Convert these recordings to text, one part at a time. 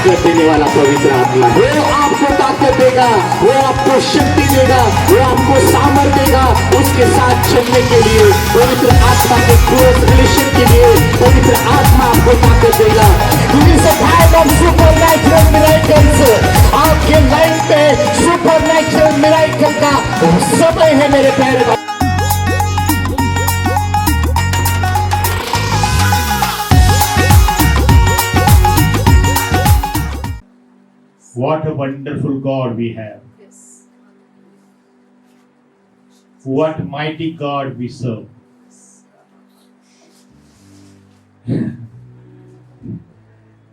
ताकत देने वाला पवित्र आत्मा, वो आपको ताकत देगा, वो आपको शक्ति देगा, वो आपको सामर्थ्य देगा उसके साथ चलने के लिए। पवित्र आत्मा के क्लोज रिलेशन के लिए पवित्र आत्मा आपको ताकत देगा। This is a time of supernatural miracles। आपके लाइफ में सुपरनैचुरल मिरेकल का समय है मेरे प्यारे भाई। What a wonderful God we have. What mighty God we serve.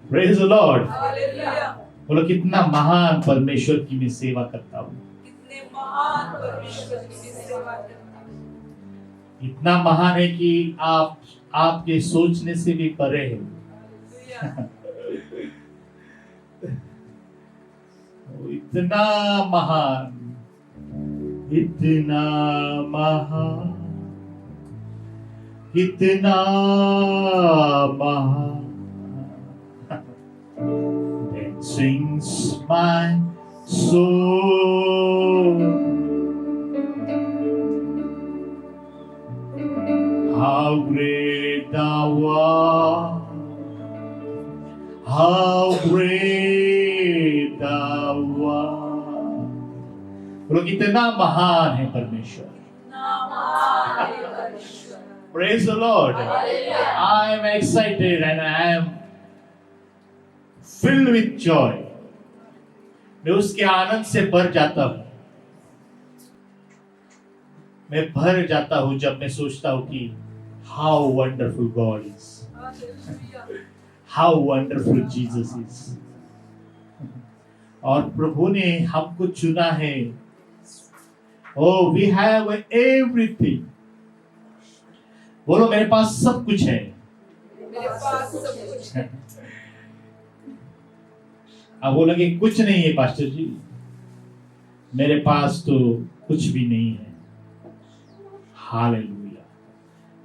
Praise the Lord. बोलो कितना महान परमेश्वर की मैं सेवा करता हूँ। कितने महान परमेश्वर की सेवा करता हूँ। इतना महान है कि आप आपके सोचने से भी परे है। इतना महान, इतना महान, इतना महान। Then sings my soul, how great thou art, how great thou art. बोलो कितना महान है परमेश्वर। Praise the Lord. I am excited and I am filled with joy. मैं उसके आनंद से भर जाता हूँ। मैं भर जाता हूँ जब मैं सोचता हूँ कि how wonderful God is, how wonderful Jesus is. और प्रभु ने हमको चुना है। Oh, we have everything. बोलो मेरे पास सब कुछ है। मेरे पास सब कुछ है। अब बोलोगे कुछ नहीं है पास्टर जी, मेरे पास तो कुछ भी नहीं है। हालेलुया।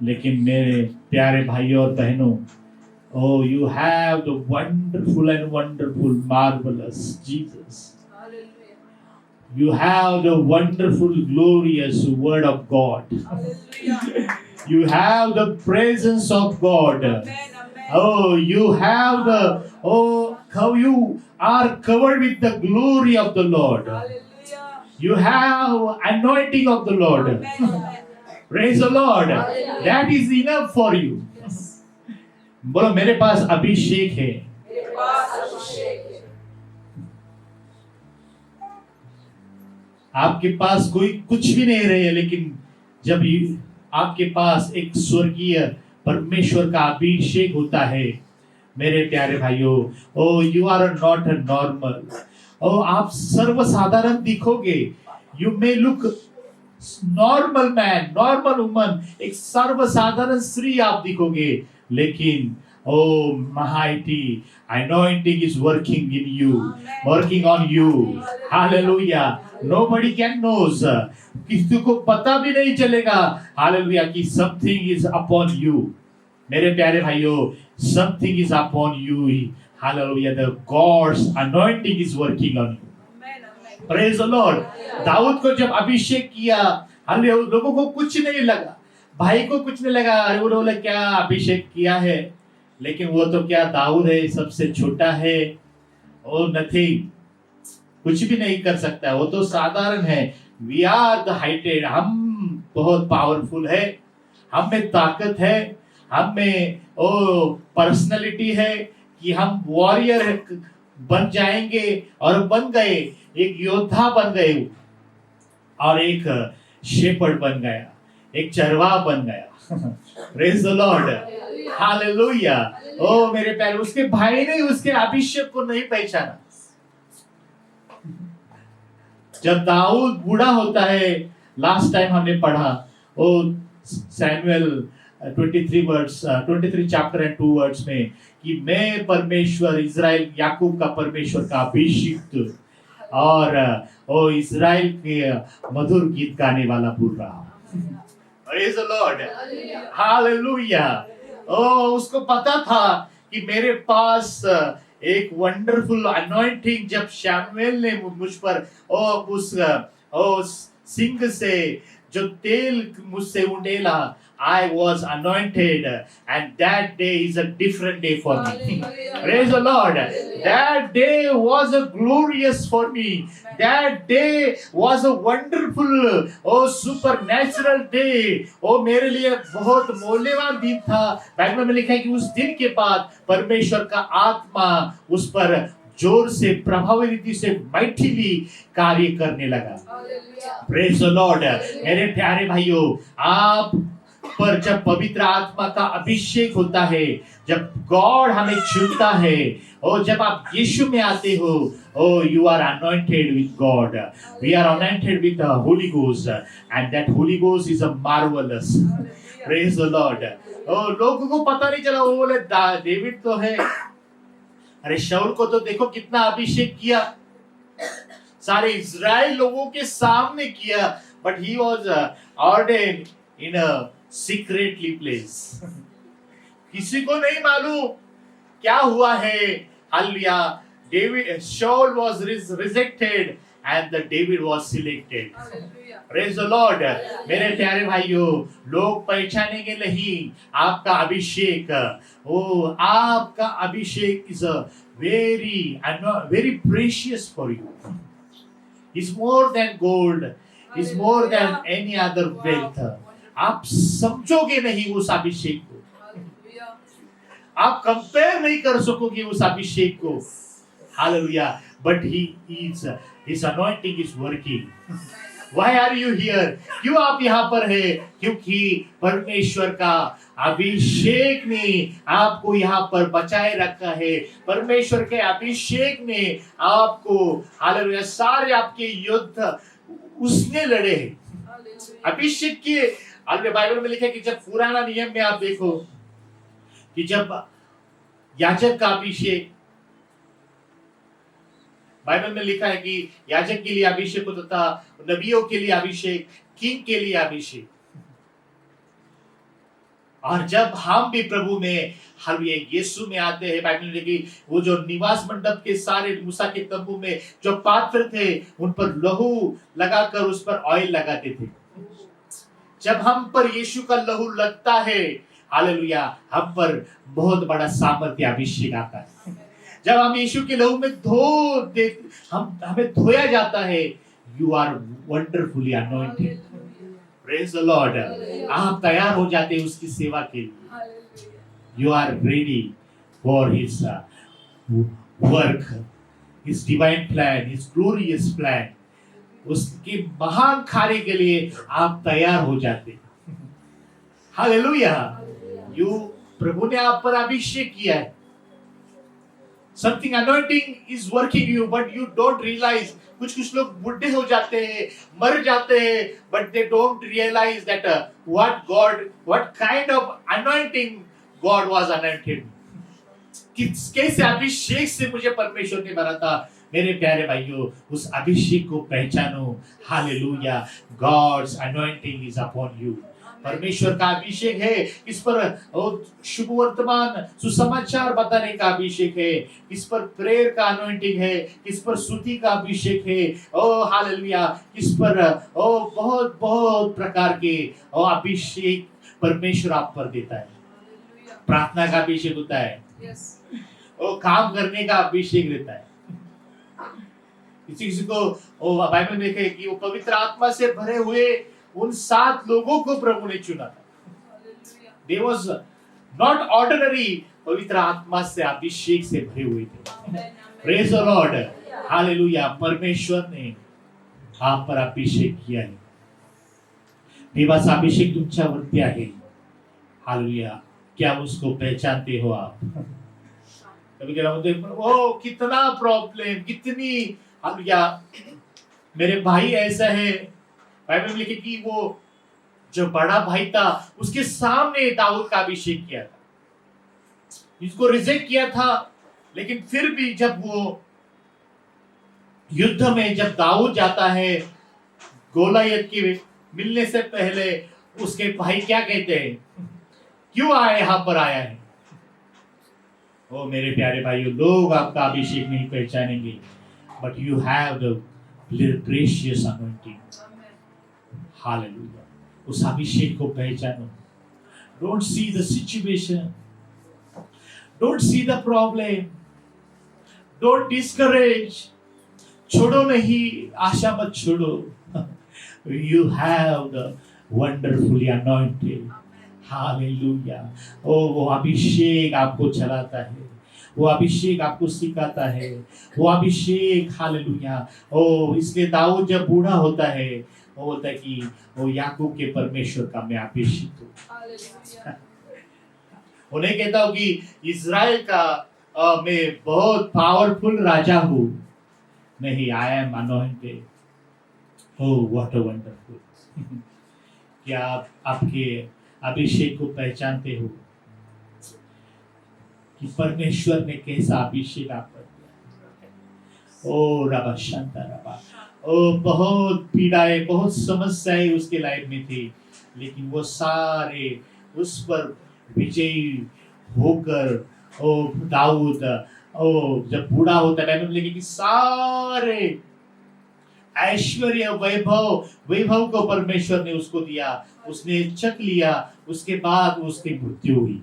लेकिन मेरे प्यारे भाइयों और बहनों, oh, you have the wonderful and wonderful, marvelous Jesus. You have the wonderful, glorious Word of God. You have the presence of God. Oh, you have the, oh, how you are covered with the glory of the Lord. You have anointing of the Lord. Praise the Lord. That is enough for you. बोलो मेरे पास अभिषेक है। आपके पास कोई कुछ भी नहीं रहे, लेकिन जब आपके पास एक स्वर्गीय परमेश्वर का अभिषेक होता है मेरे प्यारे भाइयों, oh you are not a normal, ओ आप सर्वसाधारण दिखोगे। You may look normal man, normal woman, एक सर्वसाधारण स्त्री आप दिखोगे, लेकिन oh mighty anointing is working in you, working on you. Hallelujah. Nobody can knows, किसी को पता भी नहीं चलेगा हालेलुया कि something is upon you. मेरे प्यारे भाइयों, something is upon you. Hallelujah. The God's anointing is working on you. Praise the Lord. Dawood को जब अभिषेक किया, हालेलुया, लोगों को कुछ नहीं लगा, भाई को कुछ नहीं लगा। अरे वो बोले क्या अभिषेक किया है, लेकिन वो तो क्या दाऊद है, सबसे छोटा है, वो नथिंग, कुछ भी नहीं कर सकता, वो तो साधारण है। वी आर द हाइटेड, हम बहुत पावरफुल है, हम में ताकत है, हम में ओ पर्सनालिटी है कि हम वॉरियर बन जाएंगे, और बन गए, एक योद्धा बन गए, और एक शेपर्ड बन गया, एक चरवाहा बन गया। Praise the Lord, hallelujah. ओ मेरे प्यारे, उसके भाई ने उसके अभिषेक को नहीं पहचाना। जब दाऊद बूढ़ा होता है, लास्ट टाइम हमने पढ़ा ओ सैमुएल 23 चैप्टर एंड 2 वर्ड्स में कि मैं परमेश्वर, इजराइल याकूब का परमेश्वर का अभिषिक्त और ओ इजराइल के मधुर गीत गाने वाला बोल रहा हूँ। Praise the Lord. Hallelujah. ओ उसको पता था कि मेरे पास एक वंडरफुल अनॉइंटिंग जब शैमुएल ने मुझ पर ओ सिंह से जो तेल मुझसे उंडेला, I was anointed, and that day is a different day for me. Hallelujah. Praise the Lord. That day was a glorious for me. That day was a wonderful, oh supernatural day. Oh मेरे लिए बहुत मूल्यवान दिन था. Bible में लिखा है कि उस दिन के बाद परमेश्वर का आत्मा उस पर जोर से प्रभावी रीति से माइटिली कार्य करने लगा. Hallelujah. Praise the Lord. मेरे प्यारे भाइयों, आप पर जब पवित्र आत्मा का अभिषेक होता है, जब गॉड हमें चुनता है, और जब आप यीशु में आते हो, oh you are anointed with God. We are anointed with the Holy Ghost, and that Holy Ghost is a marvelous. Praise the Lord. oh लोगों को पता नहीं चला, वो बोले डेविड तो है. अरे शाऊल को तो देखो कितना अभिषेक किया, सारे इज़राइल लोगों के सामने किया, but he was ordained in a secretly place. किसी को नहीं मालूम क्या हुआ है. Hallelujah. David, Saul was rejected and the David was selected. Hallelujah. Praise the Lord. मेरे प्यारे भाइयों, लोग पहचानेंगे नहीं आपका अभिषेक. ओ आपका अभिषेक is a very precious for you. Is more than gold, is more than any other wealth. आप समझोगे नहीं उस अभिषेक को, Hallelujah. आप कंपेयर नहीं कर सकोगे उस अभिषेक को. Hallelujah. But his anointing is working. Why are you here? क्यों आप यहाँ पर है? क्योंकि परमेश्वर का अभिषेक ने आपको यहाँ पर बचाए रखा है. परमेश्वर के अभिषेक ने आपको, हालेलुया, सारे आपके युद्ध उसने लड़े हैं. Hallelujah. अभिषेक के बाइबल में लिखा है कि जब पुराना नियम में आप देखो कि जब याजक का अभिषेक, बाइबल में लिखा है कि याजक के लिए अभिषेक होता था, नबियों के लिए अभिषेक, किंग के लिए अभिषेक. और जब हम भी प्रभु में, हम ये यीशु में आते हैं, बाइबल में लिखी वो जो निवास मंडप के सारे मूसा के तंबू में जो पात्र थे, उन पर लहू लगाकर उस पर ऑयल लगाते थे. जब हम पर यीशु का लहू लगता है, हालेलुया, हम पर बहुत बड़ा सामर्थ्य अभिषेक आता है. जब हम यीशु के लहू में हमें धोया जाता है, you are wonderfully anointed. Praise the Lord. आप तैयार हो जाते हैं उसकी सेवा के लिए. Hallelujah. You are ready for his work, his divine plan, his glorious plan. उसके महान कार्य के लिए आप तैयार हो जाते. हालेलुया. यू प्रभु ने आप पर अभिषेक किया है. Something anointing is working you, but you don't realize. कुछ लोग बुढ़े हो जाते हैं, मर जाते हैं, but they don't realize that what kind of anointing God was anointed. कैसे अभिषेक से मुझे परमेश्वर ने भरा था. मेरे प्यारे भाइयों, उस अभिषेक को पहचानो. Hallelujah. God's anointing is upon you. परमेश्वर का अभिषेक है इस पर. शुभ वर्तमान सुसमाचार बताने का अभिषेक है इस पर. प्रेयर का अनॉइंटिंग है इस पर. स्तुति का अभिषेक है. ओ हालेलुया. इस पर बहुत बहुत प्रकार के अभिषेक परमेश्वर आप पर देता है. Hallelujah. प्रार्थना का अभिषेक होता है, Yes. काम करने का अभिषेक रहता है. किसी को बाइबल में लिखा है कि वो पवित्र आत्मा से भरे हुए उन 7 लोगों को प्रभु ने चुना था. Hallelujah. They was not ordinary, पवित्र आत्मा से अभिषेक से भरे हुए थे. Amen. Amen. Praise the Lord. Hallelujah. परमेश्वर ने आप पर अभिषेक किया है. देवाचा अभिषेक तुमच्यावरती आहे. हालेलुया. क्या उसको पहचानते हो आप? कभी कभी बोलते ओ कितना प्रॉब्लम, कितनी, हालेलुया, मेरे भाई ऐसा है. बाइबल में लिखे कि वो जो बड़ा भाई था उसके सामने दाऊद का अभिषेक किया था, इसको रिजेक्ट किया था. लेकिन फिर भी जब वो युद्ध में जब दाऊद जाता है, गोलायत के मिलने से पहले उसके भाई क्या कहते हैं, क्यों आया यहाँ पर आया है? ओ मेरे प्यारे भाइयों, लोग आपका अभिषेक नहीं पहचानेंगे, but you have the precious anointing. Hallelujah. उस अभिषेक को पहचानो। Don't see the situation, don't see the problem, don't discourage. छोड़ो नहीं, आशा मत छोड़ो। You have the wonderfully anointed. Hallelujah. ओ वो अभिषेक आपको चलाता है, वो अभिषेक आपको सिखाता है, वो अभिषेक। हालेलुया। ओ इसलिए दाऊद जब बूढ़ा होता है, वो बोलता है कि वो याकूब के परमेश्वर का मैं अभिषिक्त हूँ। Hallelujah. उन्हें कहता हूँ कि इज़राइल का मैं बहुत पावरफुल राजा हूँ। नहीं, I am anointed. Oh what a wonderful. क्या आप आपके अभिषेक को पहचानते हो कि परमेश्वर ने कैसा अभिषेक आप पर दिया? ओ रबा शांता रबा। ओ बहुत पीड़ाएं, बहुत समस्याएं उसके लाइफ में थी, लेकिन वो सारे उस पर विजयी होकर ओ दाऊद ओ जब बूढ़ा होता है, लेकिन कि सारे ऐश्वर्य वैभव को परमेश्वर ने उसको दिया, उसने चख लिया, उसके बाद उसकी मृत्यु हुई।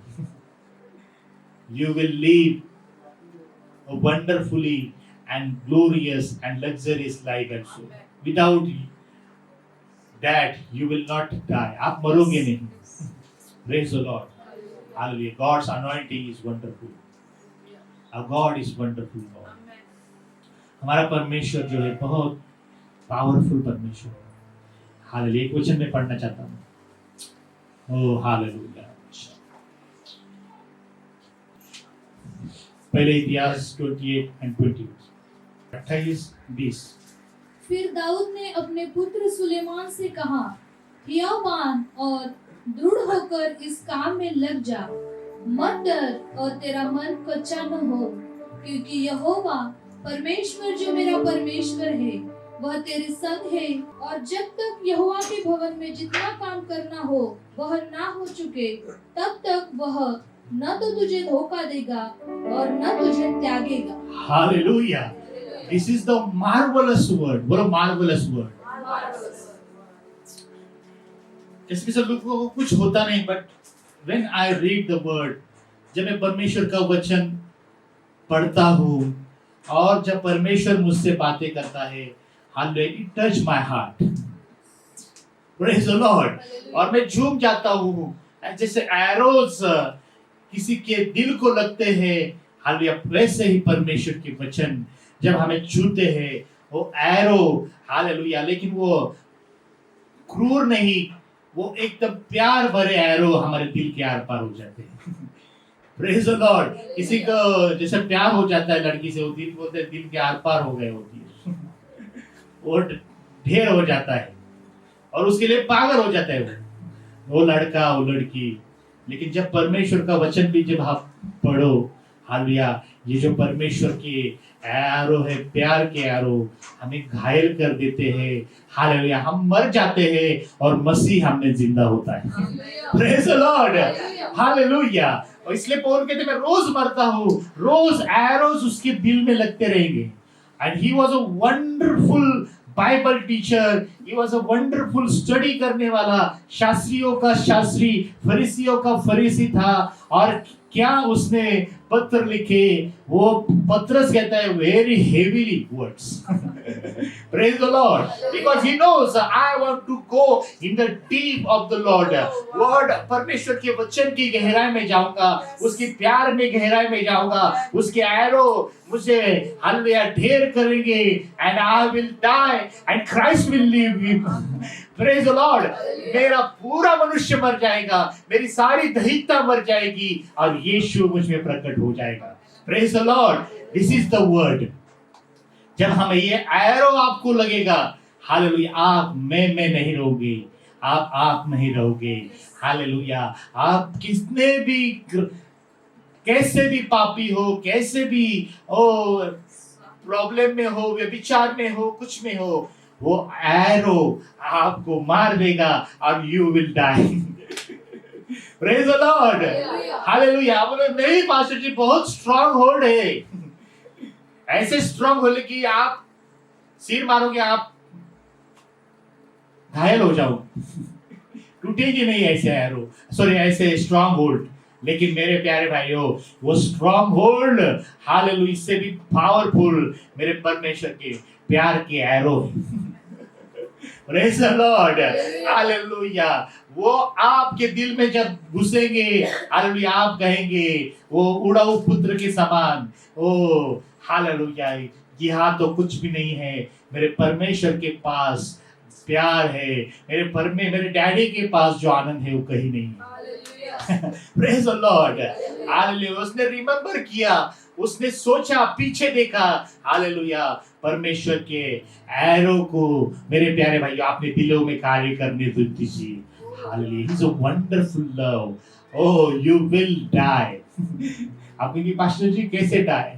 You will live a wonderfully and glorious and luxurious life also. Without that, you will not die. आप मरोगे नहीं। Praise the Lord. Hallelujah. God's anointing is wonderful. Our God is wonderful God. हमारा परमेश्वर जो है बहुत पावरफुल परमेश्वर है। हालेलुया। एक वचन में पढ़ना चाहता हूँ। Oh hallelujah. पहले इतिहास 28 and 28-20। फिर दाऊद ने अपने पुत्र सुलेमान से कहा, हियाव बान और दृढ़ होकर इस काम में लग जा, मत डर और तेरा मन कच्चा न हो, क्योंकि यहोवा परमेश्वर जो मेरा परमेश्वर है वह तेरे संग है, और जब तक यहोवा के भवन में जितना काम करना हो वह ना हो चुके, तब तक वह न तो तुझे धोखा देगा और न तुझे त्यागेगा। Hallelujah. This is the marvelous word. What a marvelous word. जैसे कि सब लोगों को कुछ होता नहीं, but when I read the word, जब मैं परमेश्वर का वचन पढ़ता हूँ और जब परमेश्वर मुझसे बातें करता है, it touch my heart. Praise the Lord. और मैं झूम जाता हूँ, जैसे एरोज किसी के दिल को लगते हैं। हालेलुया। वैसे ही परमेश्वर के वचन जब हमें छूते हैं, वो एरो, हालेलुया, लेकिन वो क्रूर नहीं, वो एकदम प्यार भरे एरो हमारे दिल के आर पार हो जाते हैं। Praise the Lord. किसी को जैसे प्यार हो जाता है लड़की से, वो दिल बोलते हैं दिल के आर पार हो गए होती है। वो ढेर हो जाता है और उसके लिए पागल हो जाता है वो लड़का, वो लड़की। लेकिन जब परमेश्वर का वचन भी जब आप पढ़ो, हालेलुया, ये जो परमेश्वर के एरो है, प्यार के एरो हमें घायल कर देते हैं। हालेलुया। हम मर जाते हैं और मसीह हमने जिंदा होता है। Praise the Lord. हालेलुया। और इसलिए पौल कहते मैं रोज मरता हूँ, रोज एरोज उसके दिल में लगते रहेंगे। And he was a wonderful Bible teacher, he was a wonderful study करने वाला, शास्त्रियों का शास्त्री, फरीसियों का फरीसी था। और क्या उसने पत्र लिखे, वो पत्रस कहता है very heavily words. Praise the Lord, because he knows I want to go in the deep of the Lord. Word, परमेश्वर के वचन की गहराई में जाऊंगा, उसकी प्यार में गहराई में जाऊंगा, उसके एरो मुझे हालेलुया ढेर करेंगे, and I will die and Christ will live. Praise the Lord. मेरा पूरा मनुष्य मर जाएगा, मेरी सारी दैहिकता मर जाएगी और यीशु मुझ में प्रकट हो जाएगा। Praise the Lord. This is the word. जब हमें ये एरो आपको लगेगा, हालेलुया, आप मैं नहीं रहोगे, आप नहीं रहोगे। हालेलुया। आप कितने भी कैसे भी पापी हो, कैसे भी प्रॉब्लम में हो, व्यभिचार में हो, कुछ में हो, वो एरो आपको मार देगा और you will die. Praise the Lord, hallelujah. बोले नहीं पास्टर जी बहुत स्ट्रांग होल्ड है, ऐसे स्ट्रांग होल्ड कि आप सिर मारोगे आप घायल हो जाओ, टूटेगी नहीं ऐसे एरो, सॉरी ऐसे स्ट्रांग होल्ड। लेकिन मेरे प्यारे भाइयों वो स्ट्रांग होल्ड हालेलुया इससे भी पावरफुल मेरे परमेश्वर के प्यार के arrow. Praise the Lord, hallelujah. वो आपके दिल में जब घुसेंगे हालेलुया आप कहेंगे वो उड़ाऊ पुत्र के समान, ओ हालेलुया यहाँ तो कुछ भी नहीं है, मेरे परमेश्वर के पास प्यार है, मेरे डैडी के पास जो आनंद है वो कहीं नहीं है। Praise the Lord, hallelujah. उसने रिमेंबर किया, उसने सोचा, पीछे देखा, हालेलुया। परमेश्वर के एरो को मेरे प्यारे भाइयों आपने दिलों में कार्य करने दीजिए, hallelujah. He is a wonderful love. Oh you will die. आप कहेंगे पास्टर जी कैसे डाई?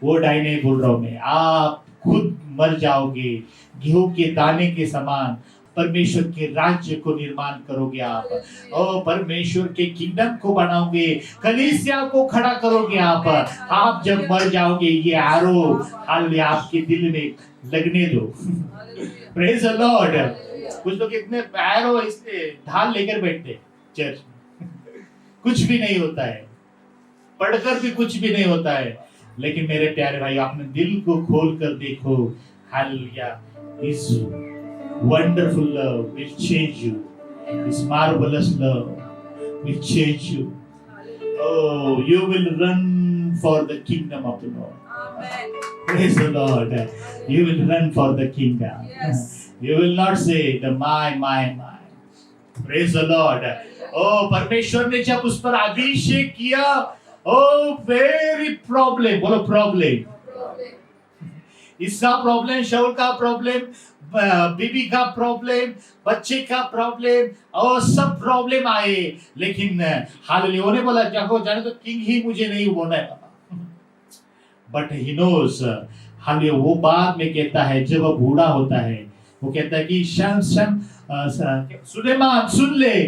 वो डाई नहीं बोल रहा हूं मैं, आप खुद मर जाओगे गेहूं के दाने के समान। परमेश्वर के राज्य को निर्माण करोगे आप, ओ परमेश्वर के किंगडम को बनाओगे, कलीसिया को खड़ा करोगे आप जब मर जाओगे ये एरो हालेलुया आपके दिल में लगने दो। Praise the Lord. कुछ लोग इतने एरो इससे ढाल लेकर बैठते चर्च में, कुछ भी नहीं होता है, पढ़कर भी कुछ भी नहीं होता है। लेकिन मेरे प्यारे भाई आपने दिल को खोल कर देखो, hallelujah. His wonderful love will change you. His marvelous love will change you. Oh, you will run for the kingdom of the Lord. Amen. Praise the Lord. You will run for the kingdom. Yes. You will not say the my. Praise the Lord. Oh, परमेश्वर ने जब उस पर अभिषेक किया, oh very problem, बोलो problem. इसका problem, शाऊल का problem, बीबी का प्रॉब्लम, बच्चे का प्रॉब्लम और सब प्रॉब्लम आए। लेकिन हालेलुया उन्हें बोला जाको जाने तो किंग ही मुझे नहीं होना है पापा। बट ही नोस, हालेलुया वो बाद में कहता है जब वो बूढ़ा होता है, वो कहता है कि सुलेमान सुन ले।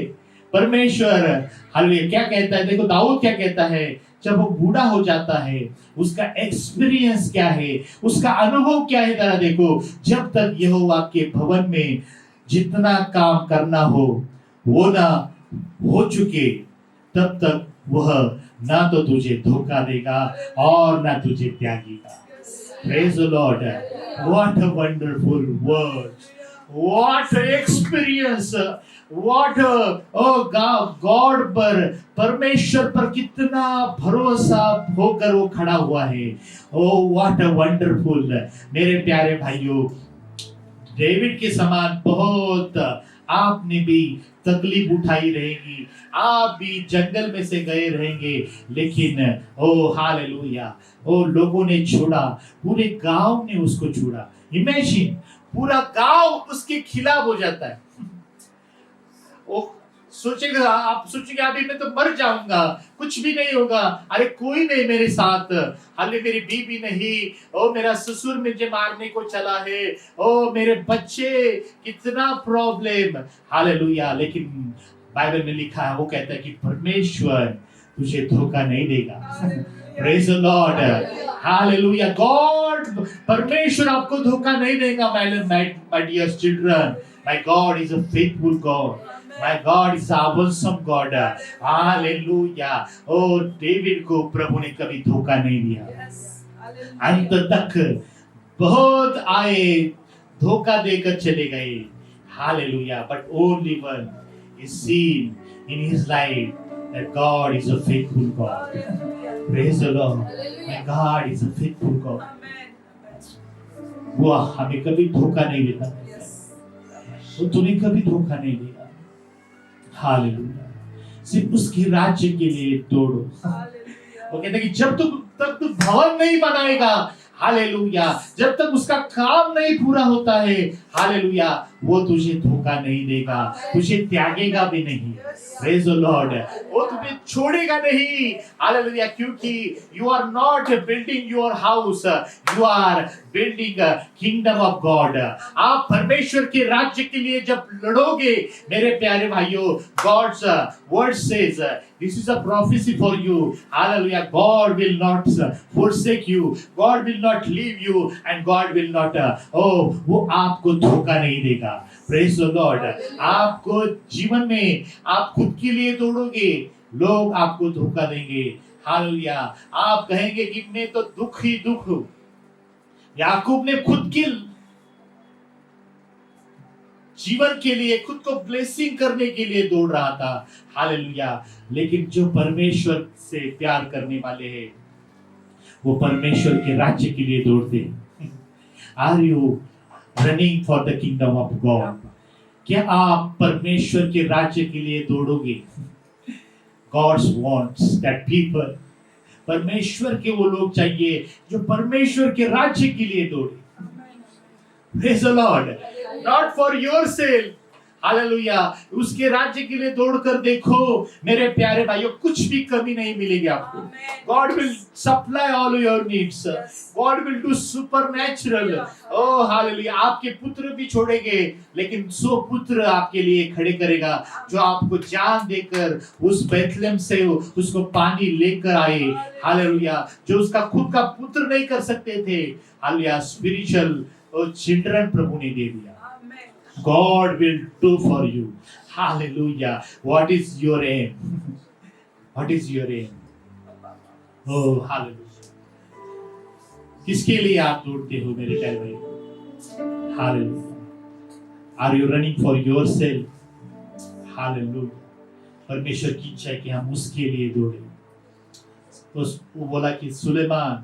परमेश्वर हालेलुया क्या कहता है, देखो दाऊद क्या कहता है, जब वो बूढ़ा हो जाता है उसका एक्सपीरियंस क्या है, उसका अनुभव क्या है, जरा देखो। जब तक यहोवा के भवन में जितना काम करना हो वो ना हो चुके तब तक वह ना तो तुझे धोखा देगा और ना तुझे त्यागेगा। Praise the Lord. What a wonderful word, what experience, what God पर, परमेश्वर पर कितना भरोसा होकर वो खड़ा हुआ है। Oh what a wonderful. मेरे प्यारे भाइयों डेविड के समान बहुत आपने भी तकलीफ उठाई रहेगी, आप भी जंगल में से गए रहेंगे, लेकिन ओ हालेलुया ओ लोगों ने छोड़ा, पूरे गांव ने उसको छोड़ा। इमेजिन पूरा गांव उसके खिलाफ हो जाता है। वो सोचेगा, आप सोचेंगे अभी मैं तो मर जाऊंगा, कुछ भी नहीं होगा, अरे कोई नहीं मेरे साथ, हाले मेरी बीबी नहीं, ओ मेरा ससुर मुझे मारने को चला है, ओ मेरे बच्चे, कितना प्रॉब्लम, हालेलुया। लेकिन बाइबल में लिखा है, वो कहता है कि परमेश्वर तुझे धोखा नहीं देगा। Praise the Lord, hallelujah. God, परमेश्वर आपको धोखा नहीं देगा। My dear children, my God is a faithful God, My God is awesome God. Hallelujah. Oh, David को प्रभु ने कभी धोखा नहीं दिया। अंत तक बहुत आए, धोखा देकर चले गए। Hallelujah. But only one is seen in his life that God is a faithful God. Praise the Lord. My God is a faithful God. वो हमें कभी धोखा नहीं देता, वो तुम्हें कभी धोखा नहीं देगा। हालेलुया। सिर्फ उसके राज्य के लिए दौड़ो। वो कहते हैं कि जब तक तू भवन नहीं बनाएगा, हालेलुया, जब तक उसका काम नहीं पूरा होता है, हालेलुया, वो तुझे धोखा नहीं देगा, तुझे त्यागेगा भी नहीं। Praise the Lord. वो तुम्हें छोड़ेगा नहीं। हालेलुया। क्योंकि you are not building your house, you are building kingdom of God. आप परमेश्वर के राज्य के लिए जब लड़ोगे मेरे प्यारे भाइयों, God's word says this is a prophecy for you. Hallelujah. God will not forsake you, God will not leave you, and God will not वो आपको धोखा नहीं देगा। Praise the Lord। आपको जीवन में आप खुद के लिए दौड़ोगे, लोग आपको धोखा देंगे। हालेलुया। आप कहेंगे कि मैं तो दुख ही दुख हूं। याकूब ने खुद के जीवन के लिए, खुद को ब्लेसिंग करने के लिए दौड़ रहा था। हालेलुया। लेकिन जो परमेश्वर से प्यार करने वाले हैं वो परमेश्वर के राज्य के लिए दौड़ते हैं। Are you running for the kingdom of God? क्या आप परमेश्वर के राज्य के लिए दौड़ोगे? गॉड्स वांट्स दैट पीपल, परमेश्वर के वो लोग चाहिए जो परमेश्वर के राज्य के लिए दौड़े। Praise the Lord, not for yourself। Hallelujah. उसके राज्य के लिए दौड़कर देखो मेरे प्यारे भाइयों, कुछ भी कमी नहीं मिलेगी आपको। God will supply all your needs, God will do supernatural। Oh hallelujah. आपके पुत्र भी छोड़ेंगे लेकिन 100 पुत्र आपके लिए खड़े करेगा, जो आपको जान देकर उस बैतलहम से उसको पानी लेकर आए। हालेलुया। जो उसका खुद का पुत्र नहीं कर सकते थे। हालेलुया। स्पिरिचुअल चिल्ड्रन प्रभु ने दे दिया। God will do for you। Hallelujah। What is your aim? What is your aim? Oh, hallelujah। किसके लिए आप दौड़ते हो मेरे प्यारे भाई? Hallelujah। Are you running for yourself? Hallelujah। परमेश्वर की इच्छा है कि हम उसके लिए दौड़े। तो वो बोला कि सुलेमान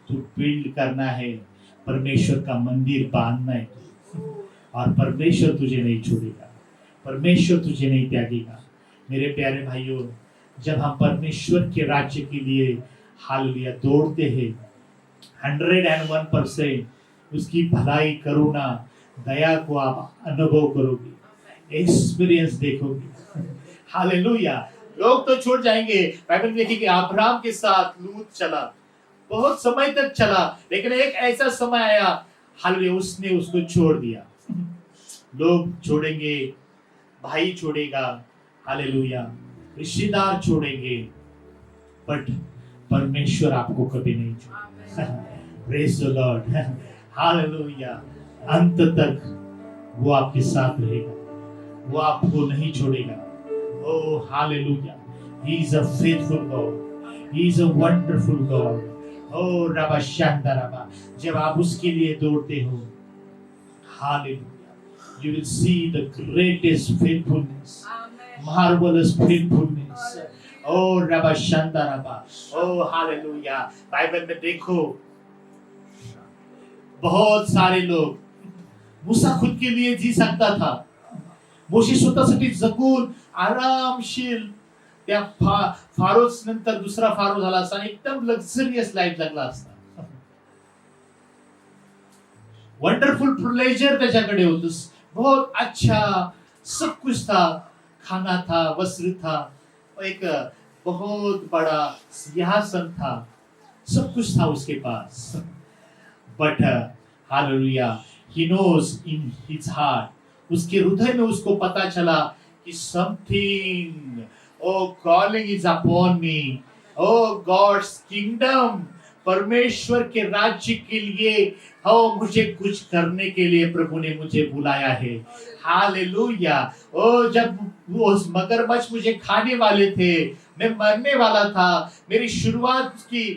तू बिल्ड करना है, परमेश्वर का मंदिर बांधना है, और परमेश्वर तुझे नहीं छोड़ेगा, परमेश्वर तुझे नहीं त्यागेगा। मेरे प्यारे भाइयों, जब हम परमेश्वर के राज्य के लिए हालेलुया दौड़ते हैं, 101% उसकी भलाई, करुणा, दया को आप अनुभव करोगे, एक्सपीरियंस देखोगे। हालेलुया। लोग तो छोड़ जाएंगे। बाइबल में देखिए कि अब्राहम के साथ लूत चला, बहुत समय तक चला, लेकिन एक ऐसा समय आया, हालेलुया, उसने उसको छोड़ दिया। लोग छोड़ेंगे, भाई छोड़ेगा, हालेलुया, रिश्तेदार छोड़ेंगे, बट परमेश्वर आपको कभी नहीं छोड़ेगा। Praise the Lord. हालेलुया। अंत तक वो आपके साथ रहेगा, वो आपको नहीं छोड़ेगा। Oh hallelujah. He is a faithful God, he is a wonderful God. Oh रबा शांता रबा। जब आप उसके लिए दौड़ते हो, hallelujah, you will see the greatest faithfulness, marvelous faithfulness। Oh Rabba Shanda Rabba। Oh hallelujah। Bible में देखो बहुत सारे लोग, मूसा खुद के लिए जी सकता था, मोशे स्वतःसाठी जगून आरामशीर त्या फारो नंतर दुसरा फारो झाला असता, एकदम लक्झरियस लाईफ जगला असता। वंडरफुल प्लेजर त्याच्याकडे होतं, बहुत अच्छा सब कुछ था, खाना था, वस्त्र था, एक बहुत बड़ा सिंहासन था, सब कुछ था उसके पास। But hallelujah, he knows in his heart, उसके हृदय में उसको पता चला कि something, oh calling is upon me, oh God's kingdom, परमेश्वर के राज्य के लिए मुझे कुछ करने के लिए प्रभु ने मुझे बुलाया है। हालेलुया। ओ जब वो मगरमच्छ मुझे खाने वाले थे, मैं मरने वाला था, मेरी शुरुआत की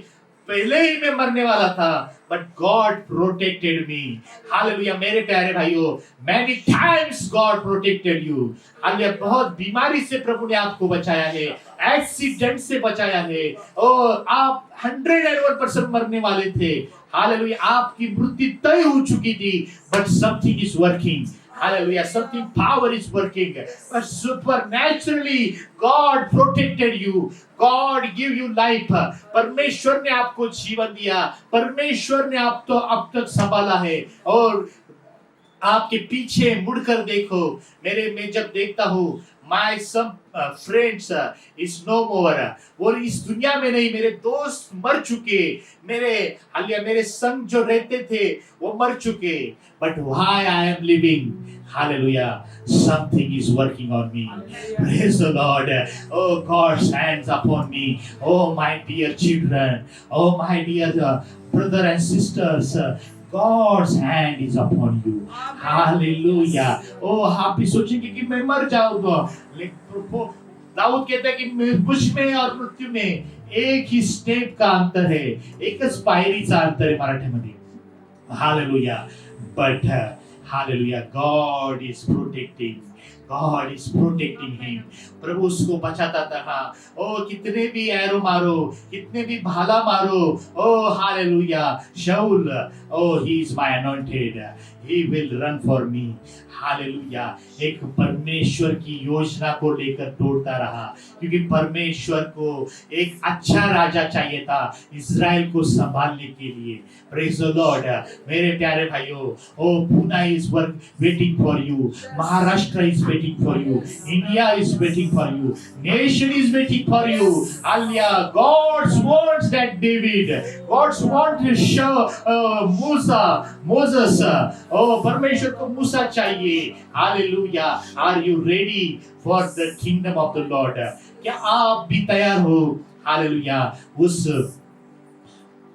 पहले ही मैं मरने वाला था, but God protected me. Hallelujah. मेरे प्यारे भाइयों, many times God protected you. Hallelujah. बहुत बीमारी से प्रभु ने आपको बचाया है, एक्सीडेंट से बचाया है, और आप 101% मरने वाले थे। हालेलुया। आपकी मृत्यु तय हो चुकी थी, but something is working. Hallelujah, something power is working, but supernaturally God protected you, God give you life। परमेश्वर ने आपको जीवन दिया, परमेश्वर ने आपको अब तक संभाला है, और आपके पीछे मुड़कर देखो। मैं जब देखता हूँ my some friends is no more, वो इस दुनिया में नहीं, मेरे दोस्त मर चुके, मेरे संग जो रहते थे वो मर चुके, but why I am living, hallelujah, something is working on me. Praise the Lord. Oh, God's hands upon me. Oh, my dear children. Oh, my dear brother and sisters. God's hand is upon you. Hallelujah. Oh, आप भी सोचेंगे कि मैं मर जाऊं तो, लेकिन दाऊद कहता है कि मुझ में और मृत्यु में एक ही स्टेप का अंतर है, एकच पायरीचा अंतर आहे मराठीमध्ये. Hallelujah. But hallelujah, God is protecting. God is protecting him. प्रभु उसको बचाता था. ओ कितने भी एरो मारो, कितने भी भाला मारो, ओ हालेलुया, शाऊल, oh he is my anointed, he will run for me. Hallelujah, एक परमेश्वर की योजना को लेकर दौड़ता रहा, क्योंकि परमेश्वर को एक अच्छा राजा चाहिए था इज़राइल को संभालने के लिए. Praise the Lord. मेरे प्यारे भाइयों, oh Pune is waiting for you, Maharashtra is waiting for you, India is waiting for you, nation is waiting for you. Hallelujah. God's wants that David, God's want to show Moses. ओ परमेश्वर को मूसा चाहिए. Hallelujah. Are you ready for the kingdom of the Lord? क्या आप भी तैयार हो? हालेलुया. उस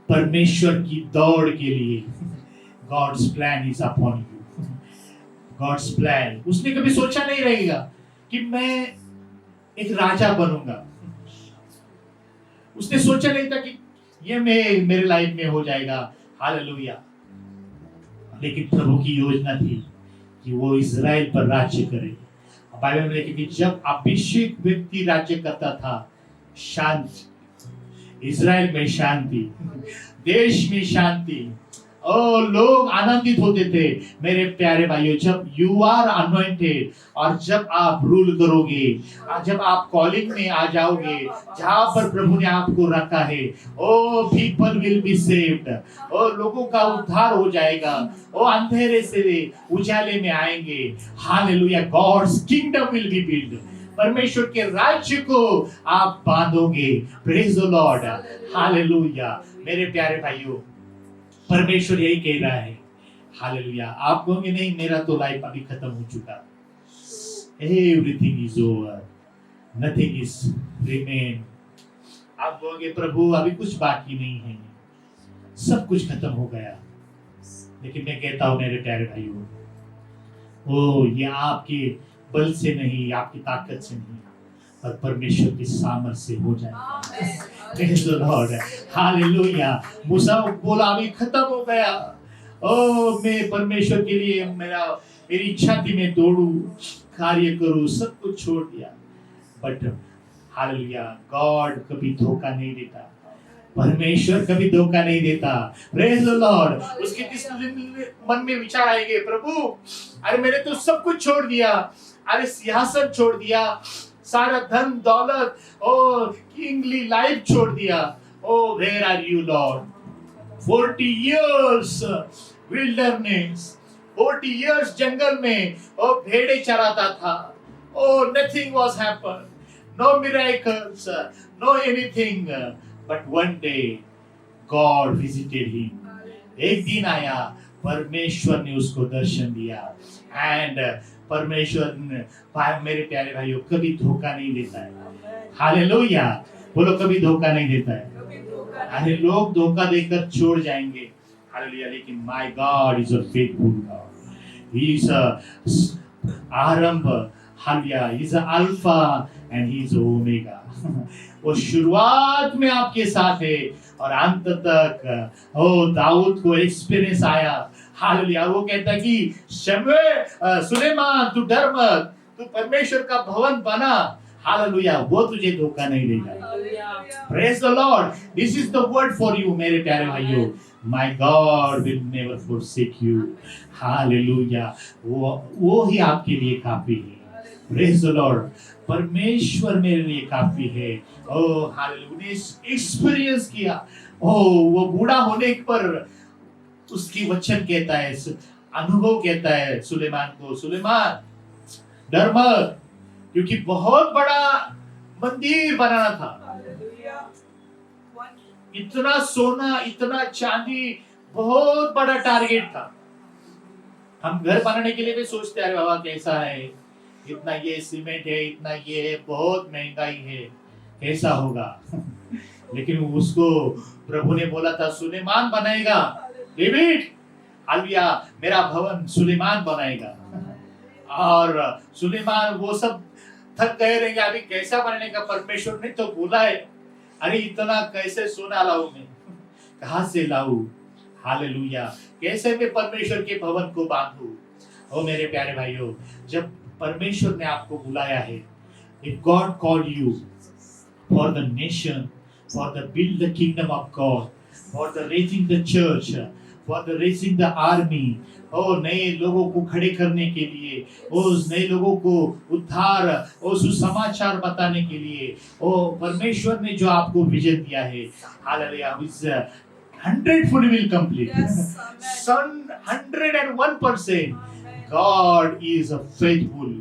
परमेश्वर की दौड़ के लिए. God's plan is upon you. God's plan. उसने कभी सोचा नहीं रहेगा कि मैं एक राजा बनूंगा. उसने सोचा नहीं था कि ये मेरे लाइफ में हो जाएगा. हालेलुया. लेकिन प्रभु की योजना थी कि वो इज़राइल पर राज्य करे. बाइबल में लिखा कि जब अभिषेक व्यक्ति राज्य करता था, शांति, इज़राइल में शांति, देश में शांति, और लोग आनंदित होते थे. मेरे प्यारे भाइयों, जब यू आर अनॉइंटेड और जब आप रूल करोगे, जब आप कॉलिंग में आ जाओगे जहां पर प्रभु ने आपको रखा है, ओ पीपल विल बी सेव्ड. और लोगों का उद्धार हो जाएगा. ओ अंधेरे से उजाले में आएंगे. Hallelujah. God's kingdom will be build. परमेश्वर के राज्य को आप बांधोगे. Praise the Lord. हालेलुया. मेरे प्यारे भाइयों, परमेश्वर यही कह रहा है. हालेलुया. आप कहोगे नहीं, मेरा तो लाइफ अभी खत्म हो चुका. Everything is over, nothing is remain. आप कहोगे प्रभु अभी कुछ बाकी नहीं है, सब कुछ खत्म हो गया. लेकिन मैं कहता हूं मेरे प्यारे भाइयों, ओ ये आपके बल से नहीं, आपकी ताकत से नहीं, और परमेश्वर की सामर्थ से हो जाएगा. Praise the Lord. Hallelujah. मूसा बोला अभी खत्म हो गया. ओ मैं परमेश्वर के लिए मेरी इच्छा थी मैं दौड़ू, कार्य करूं, सब कुछ छोड़ दिया. बट हालेलुया, गॉड कभी धोखा नहीं देता. परमेश्वर कभी धोखा नहीं देता. Praise the Lord. उसके मन में विचार आएंगे, प्रभु अरे मैंने तो सब कुछ छोड़ दिया, अरे सिंहासन छोड़ दिया, सारा धन दौलत और किंगली लाइफ छोड़ दिया. Oh where are you Lord? 40 years wilderness, 40 years जंगल में ओ भेड़े चराता था. ओ nothing was happened, no miracles, no anything. But one day God visited him. एक दिन आया, परमेश्वर ने उसको दर्शन दिया. एंड परमेश्वर मेरे प्यारे भाइयों कभी धोखा नहीं देता है. हालेलुया. बोलो कभी धोखा नहीं देता है. अरे लोग धोखा देकर छोड़ जाएंगे. हालेलुया. लेकिन my God is a faithful God. He is आरंभ. Hallelujah. He is alpha and he is omega. वो शुरुआत में आपके साथ है और अंत तक. ओ दाऊद को एक्सपीरियंस आया. हालेलुया. वो कहता कि सुलेमान तू डर मत, तू परमेश्वर का भवन बना. हालेलुया. वो तुझे धोखा नहीं देगा. Praise the Lord. This is the word for you मेरे प्यारे भाइयों. My God will never forsake you. Hallelujah. वो ही आपके लिए काफी है. Praise the Lord. परमेश्वर मेरे लिए काफी है. ओ हालेलुया. एक्सपीरियंस किया. ओ वो बूढ़ा होने पर उसकी वचन कहता है, अनुभव कहता है सुलेमान को, सुलेमान डर मत, क्योंकि बहुत बड़ा मंदिर बनाना था। Hallelujah. One. इतना सोना, इतना चांदी, बहुत बड़ा टारगेट था। हम घर बनाने के लिए भी सोचते हैं, अरे बाबा कैसा है, इतना ये सीमेंट है, इतना ये है, बहुत महंगाई है, कैसा होगा। लेकिन उसको प्रभु ने बोला था सुलेमान बनाएगा, डेविड, हालेलुया, मेरा भवन सुलेमान बनाएगा। और सुलेमान वो सब थक गए रहेंगे, अभी कैसा बनने का, परमेश्वर ने तो बोला है, अरे इतना कैसे सोना लाऊं मैं, कहां से लाऊं, हालेलुया, कैसे मैं परमेश्वर के भवन को बांधूं। ओ मेरे प्यारे भाइयों, जब परमेश्वर ने आपको बुलाया है, if God called you for the nation, for the build the kingdom of God, for the raising the church, for the raising the army, ओ नए लोगों को खड़े करने के लिए, उस नए लोगों को उद्धार और सुसमाचार बताने के लिए, ओ परमेश्वर ने जो आपको विजन दिया है, हालेलुया, इस 100-fold will complete. Yes, amen. Son 101%. God is a faithful.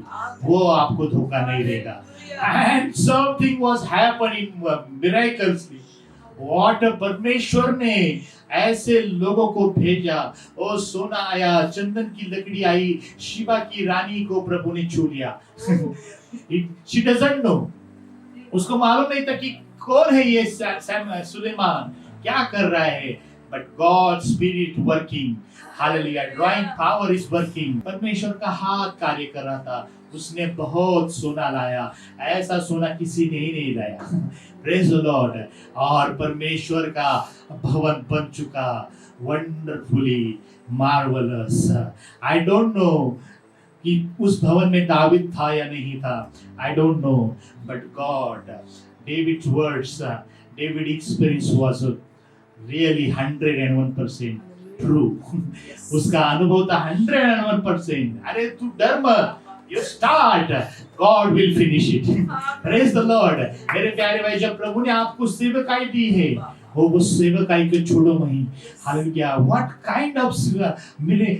वो आपको धोखा नहीं देगा. And something was happening miraculously. What परमेश्वर ने ऐसे लोगों को भेजा, ओ सोना आया, चंदन की लकड़ी आई, शिवा की रानी को प्रभु ने छू लिया। She doesn't know. उसको मालूम नहीं था कि कौन है ये सुलेमान, क्या कर रहा है, but God's spirit working, hallelujah, drawing power is working. परमेश्वर का हाथ कार्य कर रहा था, उसने बहुत सोना लाया, ऐसा सोना किसी ने ही नहीं लाया। Praise the Lord. और परमेश्वर का भवन बन चुका, wonderfully marvelous. I don't know कि उस भवन में दाविद था या नहीं था, I don't know, but God, David's words, David's experience was really 101% true. उसका अनुभव था 101%. अरे तू डर मत, you start, God will finish it. Praise the Lord. मेरे प्यारे भाई, जब प्रभु ने आपको सेवकाई दी है, वो सेवकाई को छोड़ो नहीं। Hallelujah, what kind of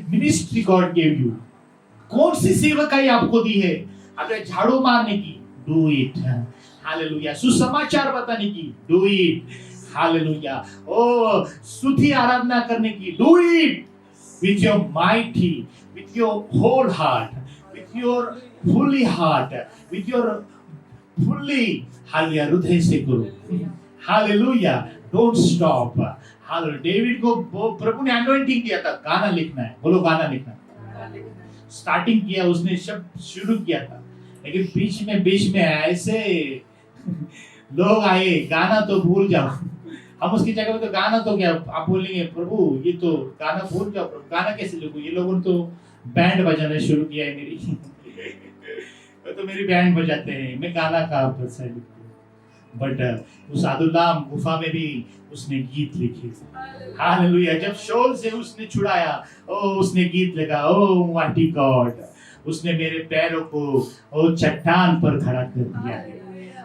ministry God gave you? कौन सी सेवकाई आपको दी है? अगर झाड़ू मारने की, do it. हालेलुया, सुसमाचार बताने की, do it. हालेलुया, ओ स्तुति आराधना करने की, do it with your mighty, with your whole heart, with your fully heart, with your fully, hallelujah, हृदय से करो। Hallelujah, don't stop. Hallelujah, David को प्रभु ने अनॉइंटिंग दिया था, गाना लिखना है, बोलो गाना लिखना। स्टार्टिंग किया उसने, शब्द शुरू किया था, लेकिन बीच में ऐसे लोग आए, गाना तो भूल जाओ। हम उसकी जगह पे तो गाना तो क्या, आप बोलेंगे प्रभु ये तो गाना भूल जाओ, प्रभु गाना कैसे लिखूं, ये लोगों ने तो बैंड बजाना शुरू किया है मेरी। वो तो मेरी बैंड बजाते हैं, मैं गाना का लिखता हूं। बट उस अदुल्लाम गुफा में भी उसने गीत लिखे। हालेलुया, जब शोल से उसने छुड़ाया, ओ उसने गीत लगा, ओ माटी गॉड, उसने मेरे पैरों को ओ चट्टान पर खड़ा कर दिया है,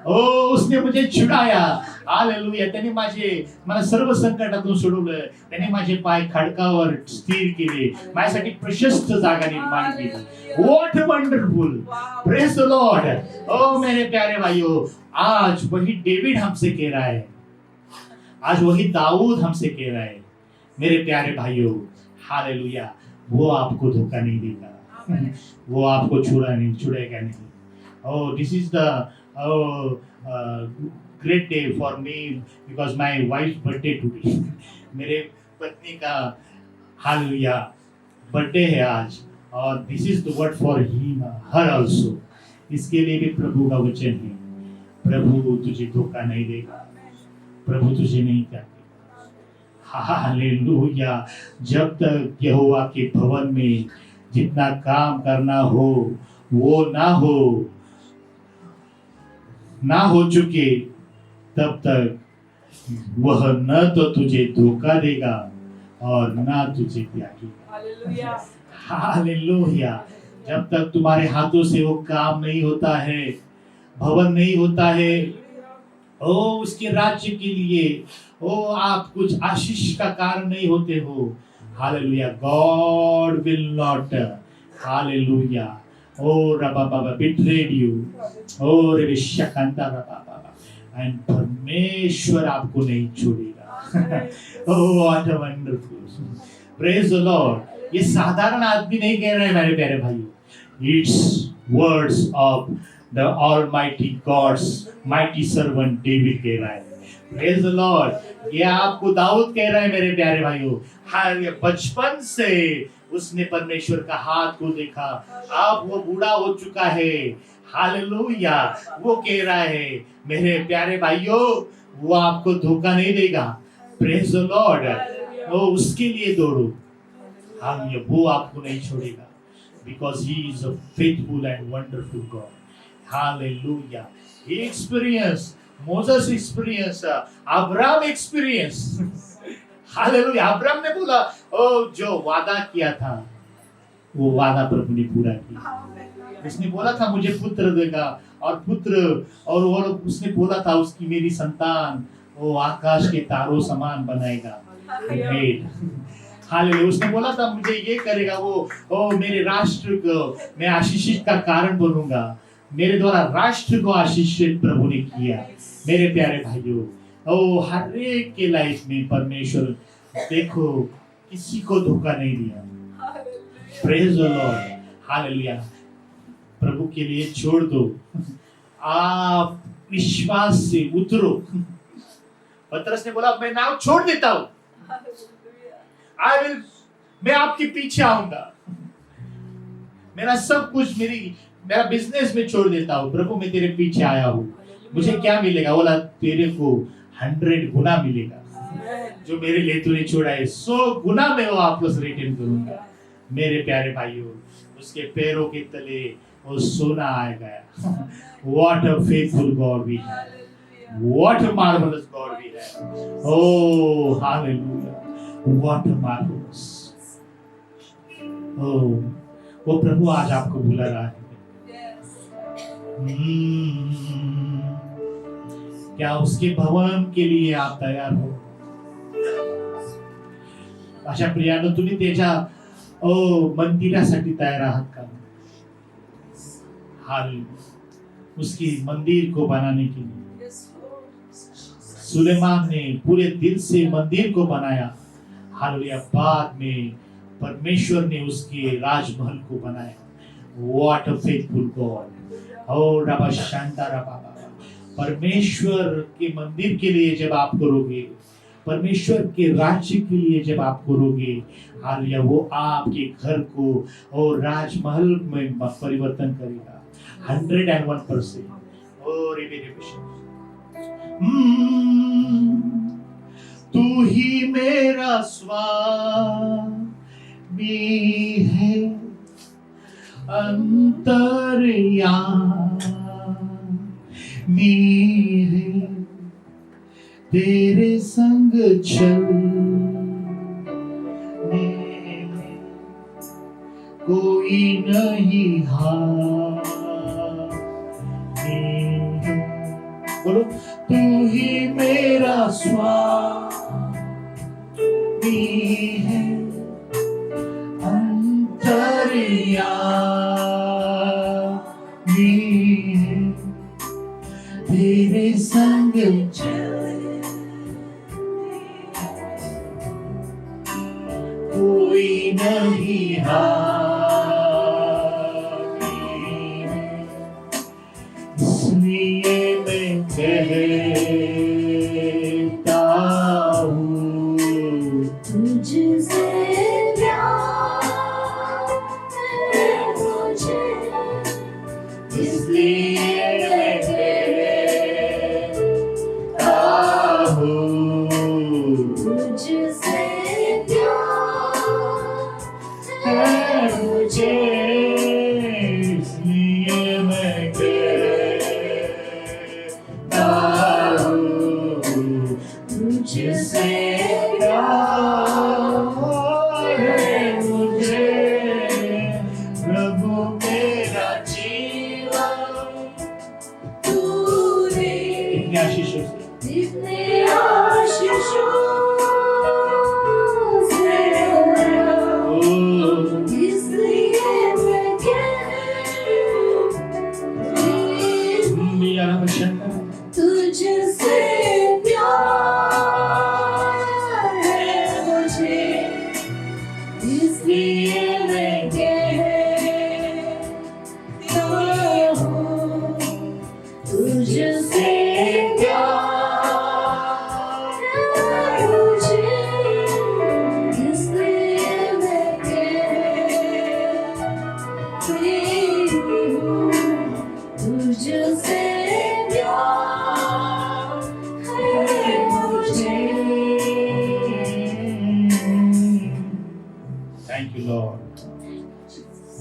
ओ उसने मुझे छुड़ाया। हालेलुया, त्याने मला सर्व संकटातून सोडवलं, त्याने माझे पाय खडकावर स्थिर केले, माझ्यासाठी प्रशस्त जागा निर्माण केली। What wonderful, praise the Lord. ओ मेरे प्यारे भाइयों, आज वही डेविड हमसे कह रहा है, आज वही दाऊद हमसे कह रहा है, मेरे प्यारे भाइयों, हालेलुया, वो आपको धोखा नहीं देगा, वो आपको छुड़ेगा नहीं। Oh, this is the great day for me because my wife's birthday today. मेरे पत्नी का हालेलुया बर्थडे है आज, और this is the word for him her also. इसके लिए भी प्रभु का वचन है, प्रभु तुझे धोखा नहीं देगा, प्रभु तुझे नहीं त्यागेगा। हालेलुया, जब तक यहोवा के भवन में जितना काम करना हो वो ना हो चुके, तब तक वह न तो तुझे धोखा देगा और ना तुझे त्यागेगा। हालेलुया, हालेलुया, जब तक तुम्हारे हाथों से वो काम नहीं होता है, भवन नहीं होता है, ओ उसके राज्य के लिए, ओ आप कुछ आशीष का कारण नहीं होते हो, Hallelujah. God will not, hallelujah, oh Rabba betrayed you. Oh Rebbe Shakanta Rabba. And परमेश्वर आपको नहीं छोड़ेगा. Oh what a wonderful. Praise the Lord. ये साधारण आदमी नहीं कह रहे हैं मेरे प्यारे भाइयों. It's words of the Almighty God's mighty servant David कह रहा है. Praise the Lord. ये आपको दाऊद कह रहा है मेरे प्यारे भाइयों. हाँ, बचपन से उसने परमेश्वर का हाथ को देखा. अब वो बूढ़ा हो चुका है. हालेलुया. वो कह रहा है मेरे प्यारे भाइयों, वो आपको धोखा नहीं देगा. Praise the Lord. वो उसके लिए दौड़ो. हालेलुया. वो आपको नहीं छोड़ेगा. Because he is a faithful and wonderful God. Hallelujah. He experienced, Moses experienced, Abraham experienced. Hallelujah. Abraham ने बोला, ओ जो वादा किया था वो वादा प्रभु ने पूरा किया. उसने बोला था मुझे पुत्र देगा और पुत्र, और वो उसने बोला था उसकी मेरी संतान वो आकाश के तारों समान बनाएगा. हालेलुया. उसने बोला था मुझे ये करेगा वो मेरे राष्ट्र को मैं आशीषित का कारण बनूंगा. मेरे द्वारा राष्ट्र को आशीषित प्रभु ने किया. मेरे प्यारे भाइयों, ओ हर एक के लाइफ में परमेश्वर देखो किसी को धोखा नहीं दिया. Praise the Lord. हालेलुया. प्रभु के लिए छोड़ दो. आप विश्वास से उतरो. पतरस ने बोला मैं नाव छोड़ देता हूं. मैं आपके पीछे आऊंगा. मेरा सब कुछ मेरा बिजनेस में छोड़ देता हूं. प्रभु मैं तेरे पीछे आया हूं. मुझे क्या मिलेगा? बोला तेरे को 100 गुना मिलेगा. जो मेरे लिए तूने छोड़ा है 100 गुना मैं वो वापस रिटर्न करूंगा. मेरे प्यारे भाइयों, उसके पैरों के तले वो सोना आ गया. What a faithful God we have. What a marvelous God we have. Oh, hallelujah. What a marvelous. Oh, वो प्रभु आज आपको बुला रहा है. क्या उसके भवन के लिए आप तैयार हो? अशा प्रियानो तुम्ही त्याच्या मंदिरासाठी तयार आहात का? हाल उसकी मंदिर को बनाने के लिए सुलेमान ने पूरे दिल से मंदिर को बनाया. हालेलुया. बाद में परमेश्वर ने उसके राजमहल को बनाया. What a faithful God. Oh रबा शांता रबा. परमेश्वर के मंदिर के लिए जब आप करोगे, परमेश्वर के राज्य के लिए जब आप करोगे, हालेलुया, वो आपके घर को और राजमहल में परिवर्तन करेगा. 101%. तू ही मेरा स्वामी है अंतर्यामी है. तेरे संग चलने में कोई नहीं हानि. बोलो तू ही मेरा स्वामी है अंतर्यामी है. तेरे संग कोई नहीं हानि. इसलिए मैं कहता हूँ तुझसे प्यार है मुझे. इसलिए मैं कहता हूँ तुझसे प्यार है मुझे. इसलिए मैं कहता हूँ तुझसे प्यार है मुझे. प्रभु मेरा जीवन तूने इतने आशीषों से इतने आशीषों से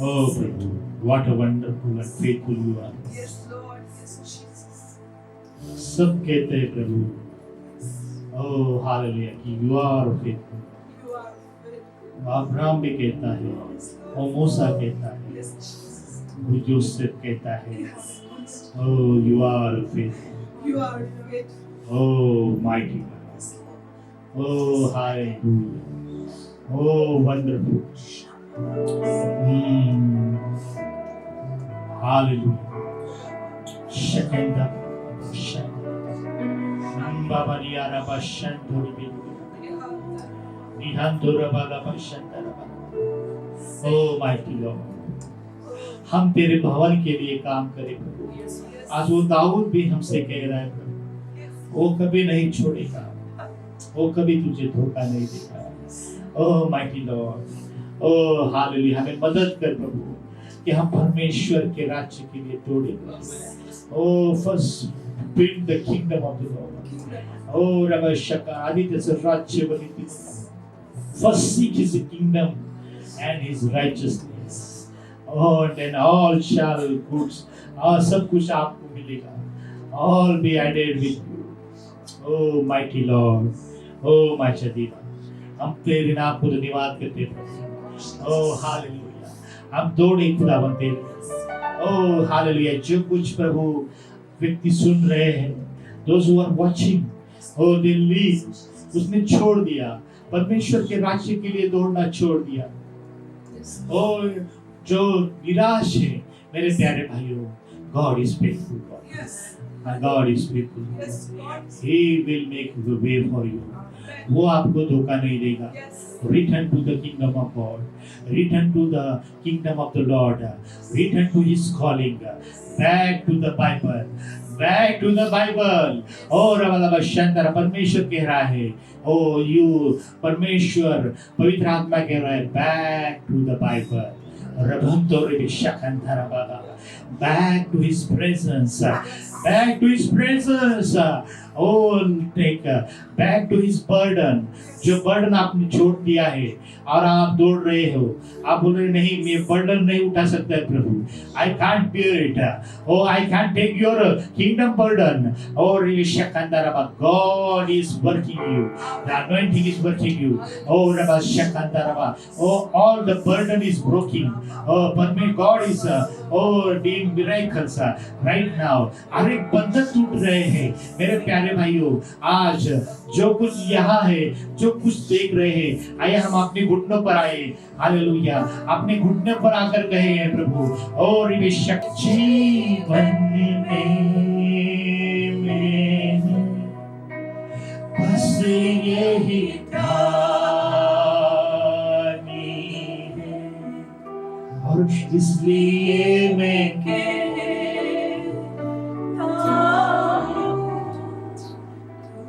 Oh, Prabhu, what a wonderful and faithful you are. Yes, Lord. Yes, Jesus. सब कहते हैं प्रभु, oh hallelujah, कि you are faithful. You are faithful. Abraham भी कहता है, Yes, Lord. और मूसा कहता है, Yes, Jesus. वो जोसेफ कहता है, Yes, oh you are faithful. you are faithful. Oh mighty God. Yes, Lord. Oh hallelujah. Oh wonderful. Hallelujah. Shakenda. Baba Niara Bashantori. Nihandura Bala Bashandara. Oh mighty Lord. हम तेरे भवन के लिए काम करें प्रभु। Yes, yes. आज वो दाऊद भी हमसे कह रहा है प्रभु, वो कभी नहीं छोड़ेगा, वो कभी तुझे धोखा नहीं देगा। ओह माइटी लॉर्ड, ओह हालेलुया, हमें मदद कर प्रभु कि हम परमेश्वर के राज्य के लिए दौड़ेंगे। Oh first build the kingdom of the Lord. Oh रब शका आदि त्याचं राज्य बनित। First seek his kingdom and his righteousness. Oh, then all shall goods, सब कुछ आपको मिलेगा. All be added with you. Oh, mighty Lord. Oh, my Shadina. हम तेरे नाम को धन्यवाद करते हैं. Oh, hallelujah. हम दौड़े खुदावन तेरे. Oh, hallelujah. जो कुछ प्रभु व्यक्ति सुन रहे हैं, those who are watching, oh, they leave. उसने छोड़ दिया. परमेश्वर के राज्य के लिए दौड़ना छोड़ दिया. Oh, जो निराश है मेरे प्यारे भाइयों, God is faithful. Yes. My God is faithful. Yes, Lord. He will make the way for you. वो आपको धोखा नहीं देगा. Yes. Return to the kingdom of God. Return to the kingdom of the Lord. Return to His calling. Back to the Bible. Back to the Bible. Oh, रवाला शंकर परमेश्वर कह रहा है. Oh, you परमेश्वर पवित्र आत्मा कह रहा है. Back to the Bible. Back to His presence. Back to His presence. Oh, take back to His burden. जो बर्डन आपने छोड़ दिया है और आप दौड़ रहे हो, आप बोल रहे नहीं, मैं बर्डन नहीं उठा सकता प्रभु. I can't bear it. Oh, I can't take your kingdom burden. Oh, God is working you. The anointing is working you. Oh, Rabba Shakandaraba. Oh, all the burden is broken. Oh, but may God is doing miracles right now. हर एक बंधन टूट रहे हैं मेरे प्यारे भाइयों. आज जो कुछ यहाँ है, जो कुछ देख रहे हैं, आइए हम अपने घुटनों पर आए. हालेलुया, अपने घुटनों पर आकर कहे हैं प्रभु, और जीवन में बस यही ठानी है, और इसलिए मैं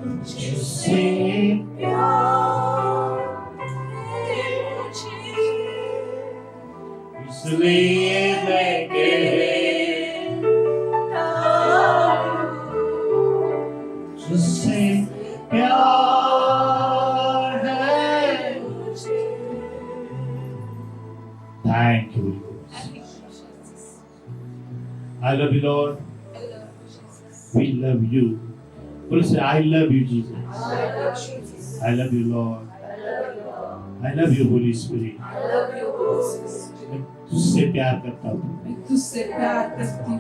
तुझसे इसलिए मैं तुझसे प्यार है. Thank you, Lord. I love you, Lord. We love you. Please say, I love you, Jesus. I love you, Lord. I love you, Holy Spirit. मैं तुझसे प्यार करता हूँ. तुझसे प्यार करती हूँ.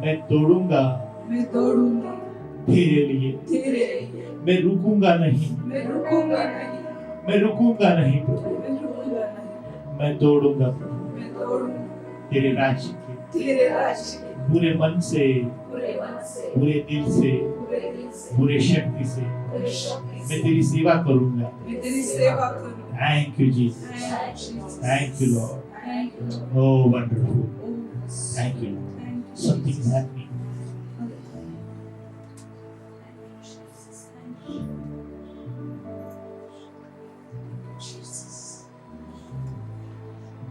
मैं दौड़ूंगा मैं दौड़ूंगी तेरे लिए. तेरे लिए. मैं रुकूंगा नहीं. मैं रुकूंगा नहीं. मैं रुकूंगा नहीं प्रभु. मैं रुकूंगा नहीं. मैं दौड़ूंगा प्रभु मैं दौड़ूंगा तेरे राज्य के तेरे राज्य के पूरे मन से, पूरे मन से, पूरे दिल से, पूरे दिल से, पूरे शक्ति से. पूरे शक्ति से. मैं तेरी सेवा करूंगा. मैं तेरी सेवा करूंगा. Thank you, Jesus. Thank you, Lord. Oh, wonderful. Thank you. Something is happening.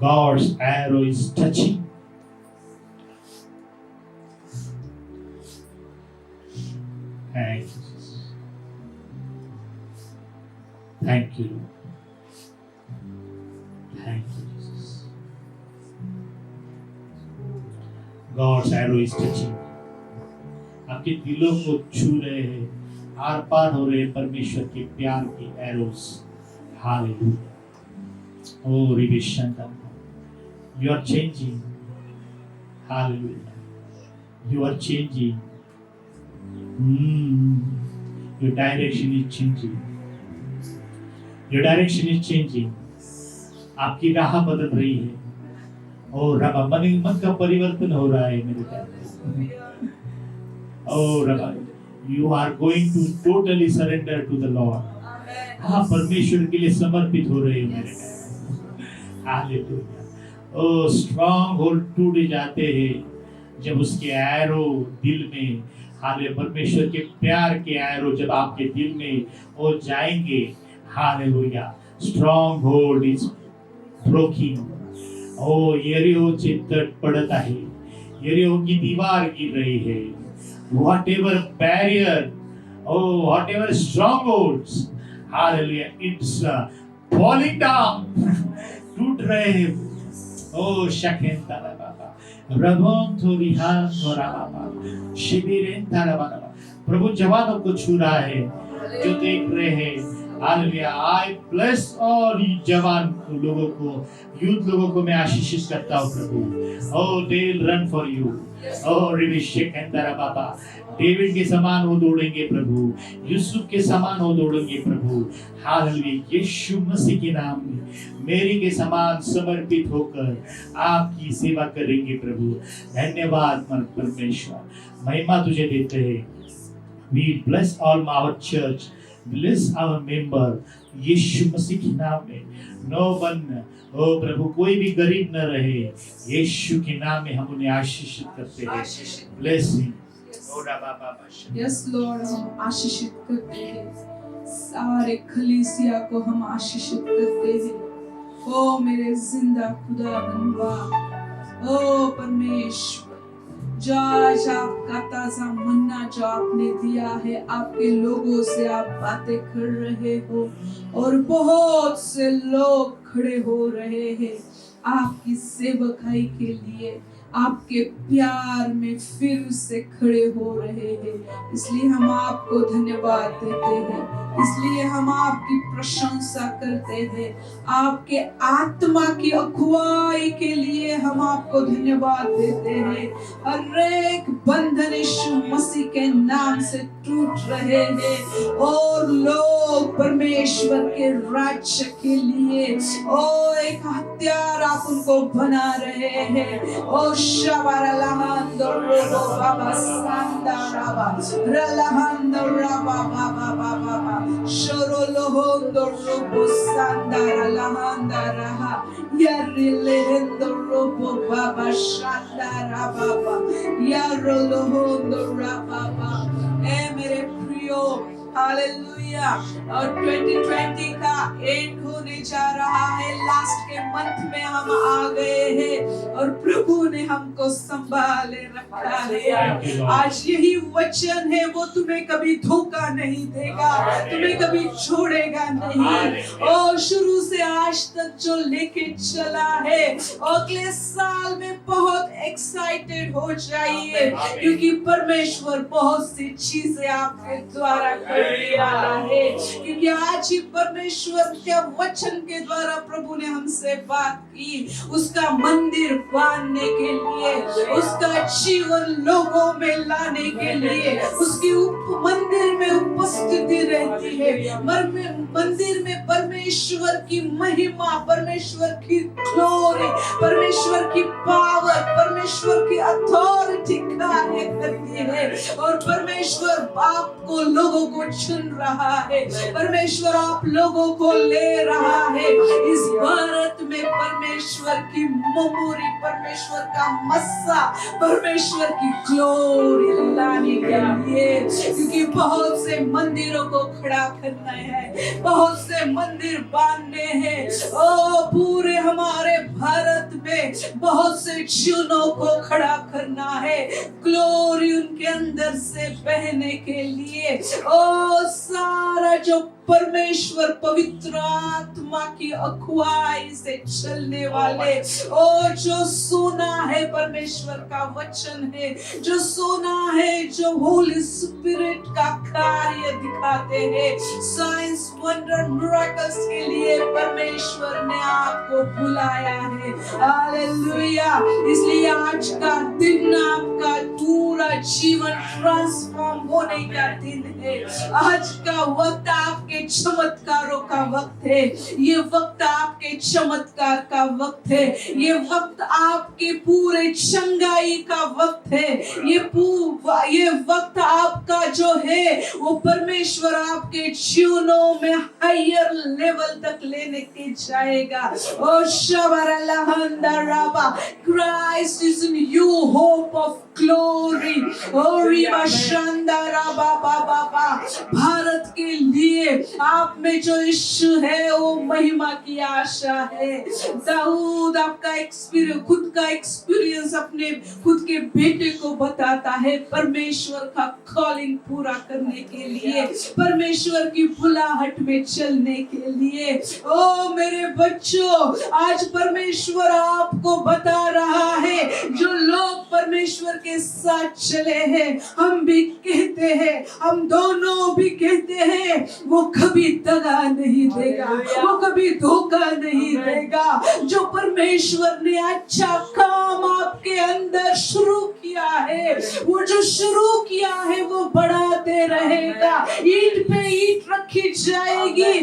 God's arrow is touching. Thank you, Jesus. Thank you, Lord. Thank you, Jesus. God's arrow is touching. आपके दिलों को छू रहे हैं, आर पार हो रहे हैं परमेश्वर के प्यार की arrows. Hallelujah. Oh, Ribishanta, you are changing. Hallelujah. You are changing. Your direction is changing. Your direction is changing. आपकी राह बदल रही है। और रबा मन का परिवर्तन हो रहा है मेरे प्यारे। Oh, Rabbi, you are going to totally surrender to the Lord. हाँ, परमेश्वर के लिए समर्पित हो रहे हो मेरे प्यारे। हालेलुया। Oh, strong hold टूट जाते हैं जब उसके एरो दिल में, हालेलुया, परमेश्वर के प्यार के एरो जब आपके दिल में वो जाएंगे। Hallelujah. Strong hold is broken. Oh, यरीहो चित्तट पड़ता है, यरीहो की दीवार गिर रही है। Whatever barrier, oh, whatever strongholds, hallelujah, it's falling down. टूट रहे हैं। Oh, शकेंता बाबा, रबों थोड़ी हाथ थोड़ा बाबा, शिबिरेंता बाबा। प्रभु जवानों को छू रहा है जो देख रहे हैं। हालेलुया। I bless all जवान लोगों को, यूथ लोगों को मैं आशीषित करता हूँ प्रभु। Oh, they will run for you. Oh, रिविशेकेंता बाबा, डेविड के समान वो दौड़ेंगे प्रभु, यूसुफ के समान वो दौड़ेंगे प्रभु। हालेलुया। यीशु मसीह के नाम में मेरी के समान समर्पित होकर आपकी सेवा करेंगे प्रभु। धन्यवाद परमेश्वर, महिमा तुझे देते हैं। We bless all our church, bless our member, यीशु मसीह के नाम में। No one, ओ प्रभु, कोई भी गरीब न रहे, यीशु के नाम में हम उन्हें आशीषित करते हैं। Bless him. यस लॉर्ड, हम आशीषित करते हैं, सारे कलीसिया को हम आशीषित करते हैं। ओ मेरे जिंदा खुदा बनवा, ओ परमेश्वर, जो आज आपका ताजा मन्ना जो आपने दिया है, आपके लोगों से आप बातें कर रहे हो और बहुत से लोग खड़े हो रहे हैं आपकी सेवकाई के लिए, आपके प्यार में फिर से खड़े हो रहे हैं। इसलिए हम आपको धन्यवाद देते हैं, इसलिए हम आपकी प्रशंसा करते हैं। आपके आत्मा की अगुवाई के लिए हम आपको धन्यवाद देते हैं। हर एक बंधन यीशु मसीह के नाम से टूट रहे हैं और लोग परमेश्वर के राज्य के लिए ओ एक हथियार आप उनको बना रहे हैं। ओ शबारा लहांदो रोबो बाबा सांदाराबा रलहांदो राबा बाबा बाबा शोरो लोहोंदो रोबो सांदारा लहांदाराहा यारिलेंदो रोबो बाबा शांदारा बाबा यारो लोहोंदो राबा। ए मेरे प्रियो, हालेलुया। और 2020 का एंड होने जा रहा है, लास्ट के मंथ में हम आ गए हैं और प्रभु ने हमको संभाले रखा है। आज यही वचन है, वो तुम्हें कभी धोखा नहीं देगा, तुम्हें कभी छोड़ेगा नहीं। और शुरू से आज तक जो लेके चला है, अगले साल में बहुत एक्साइटेड हो जाइए, क्योंकि परमेश्वर बहुत सी चीजें आपके द्वारा करने वाला है। क्योंकि आज ही परमेश्वर के वचन के द्वारा प्रभु ने हमसे बात की, उसका मंदिर बांधने के लिए, उसका जीवन लोगों में लाने के लिए, उसकी मंदिर में उपस्थिति रहती है। मंदिर में परमेश्वर की महिमा, परमेश्वर की ग्लोरी, परमेश्वर की पावर, परमेश्वर की अथॉरिटी कार्य करती है। और परमेश्वर आपको लोगों को चुन रहा है, परमेश्वर आप लोगों को ले रहा है इस भारत में परमेश्वर की मेमोरी, परमेश्वर का मस्सा, परमेश्वर की ग्लोरी लाने के लिए। क्योंकि बहुत से मंदिरों को खड़ा करना है, बहुत से मंदिर बांधने हैं। ओ पूरे हमारे भारत में में बहुत से जीवनों को खड़ा करना है, ग्लोरी उनके अंदर से बहने के लिए। ओ सारा जो परमेश्वर पवित्र आत्मा की अगुवाई से चलने वाले, ओ जो सोना है परमेश्वर का वचन है, जो सोना है, जो होली स्पिरिट का कार्य दिखाते हैं, साइंस वंडर मिरेकल्स के लिए परमेश्वर ने आपको बुलाया है। हालेलुया। इसलिए आज का दिन आपका पूरा जीवन ट्रांसफॉर्म होने का दिन है। आज का वक्त आपके चमत्कारों का वक्त है। ये वक्त आपके चमत्कार का वक्त है। ये वक्त आपके पूरे चंगाई का वक्त है। ये वक्त आपका जो है वो परमेश्वर आपके जीवनों में हायर लेवल तक लेने के जाएगा। ओ शबरलहंदराबा, Christ is in you, hope of glory। ओ रिबा शांदाराबा बाबा, भारत के लिए आप में जो यीशु है वो महिमा की आशा है। दाऊद आपका एक्सपीरियंस, खुद का एक्सपीरियंस अपने खुद के बेटे को बताता है परमेश्वर का कॉलिंग पूरा करने के लिए, परमेश्वर की बुलाहट में चलने के लिए। ओ मेरे बच्चों, आज परमेश्वर आपको बता रहा है, जो लोग परमेश्वर के साथ चले हैं, हम भी कहते हैं, हम दोनों भी कहते हैं, वो कभी दगा नहीं देगा, वो कभी धोखा नहीं देगा। जो परमेश्वर ने अच्छा काम आपके अंदर शुरू किया है, वो जो शुरू किया है वो बढ़ाते रहेगा। ईंट पे ईंट रखी जाएगी,